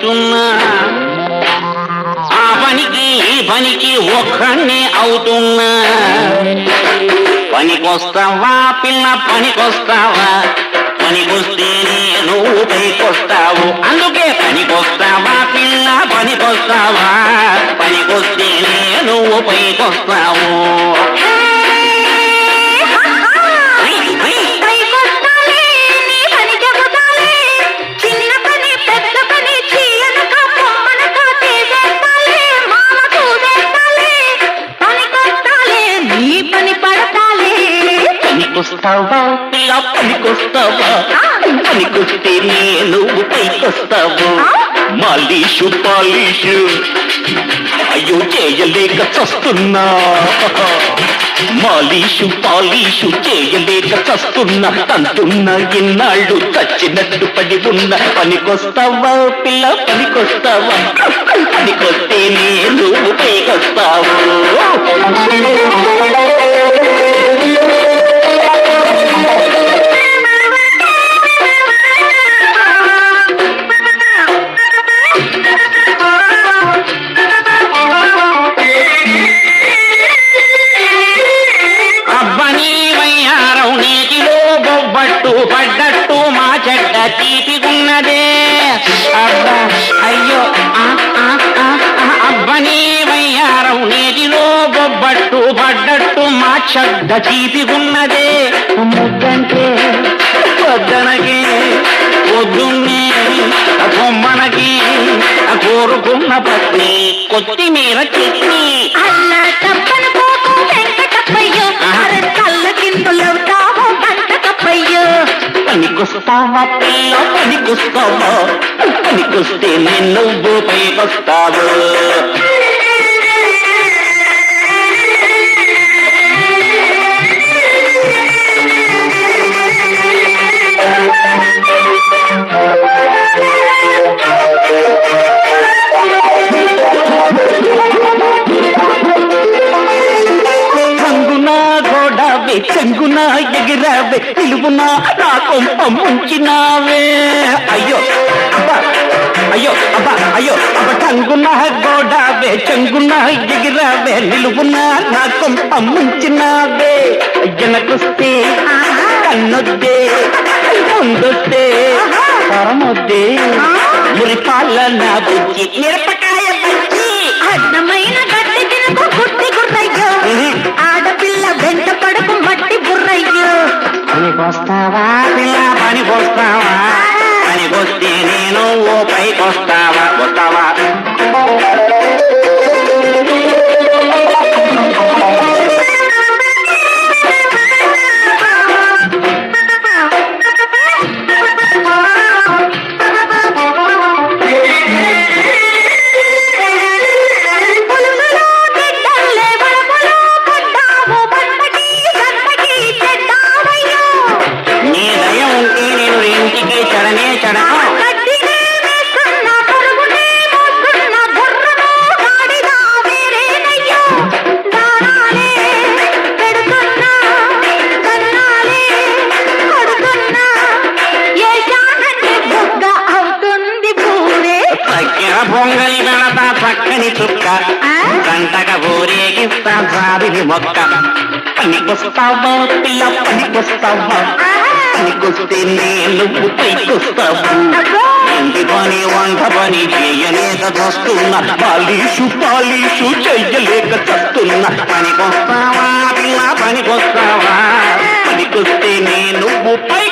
చేస్తున్నా ఆ పనికి ఈ పనికి ఒక్కడే అవుతున్నా పనికొస్తావా పిల్ల పనికొస్తావా పనికొస్తేనే నువ్వు పైకొస్తావు అందుకే పనికొస్తావా పిల్ల పనికొస్తావా పనికొస్తేనే నువ్వు పైకొస్తావు పనికొస్తావా పిల్ల పనికొస్తావా పనికొస్తే నువ్వు పైకొస్తావు మాలీషు పాలీషు అయ్యో చేయలేక చస్తున్నా మాలీషు పాలీషు చేయలేక చస్తున్నా తంతున్నా ఇన్నాళ్ళు చచ్చినట్టు పడి ఉన్న పనికొస్తావా పిల్ల పనికొస్తావా పనికొస్తే నువ్వు పైకొస్తావు పడ్డట్టు మా చెడ్డ తీపిగున్నదే అబ్బా అయ్యో అబ్బని వయ్యారం నీటిలో బొబ్బట్టు పడ్డట్టు మా చెడ్డ తీపిగున్నదే ముద్దంటే పొద్దనకి పొద్దున్నే బొమ్మనకి కోరుకున్న పత్ని కొత్తిమీర చట్నీ అలా తప్పని పోకు వెంకటప్పయ్యో కళ్ళ కిందలో పనికొస్తావా పిల్ల పనికొస్తావా పనికొస్తే నువ్వు పైకొస్తావు చెంగునా ఎగిరావే నిలువునా నా కొంప ముంచినావే అయ్యో అబ్బా అయ్యో అబ్బా అయ్యో అబ్బ టంగునా గోడావే చెంగునా ఎగిరావే నిలువునా నా కొంప ముంచినావే జనకొస్తే కన్నొద్దే ముందొస్తే పరమొద్దే మురిపాల నా బుజ్జి మిరపకాయ బుజ్జి అడ్డమైన గడ్డి తినకు గుట్టి గుర్రయ్యో ఆడపిల్ల వెంట పడకు మట్టి బుర్రయ్యో పనికొస్తావా పిల్ల పనికొస్తావా పనికొస్తే నేను ఓ పైకొస్తావా వస్తావా పొంగలి వెళతా పక్కని చుక్క గంటక ఊరేగిస్తా జాబిలి మొక్క పనికొస్తావా పిల్ల పనికొస్తావా పనికొస్తే నువ్వు పైకొస్తావు ఇంటి పని వంట పని చేయలేక చస్తున్నా పాలీషు పాలీషు చెయ్యలేక చస్తున్నా పనికొస్తావా పిల్ల పనికొస్తావా పనికొస్తే నువ్వు పై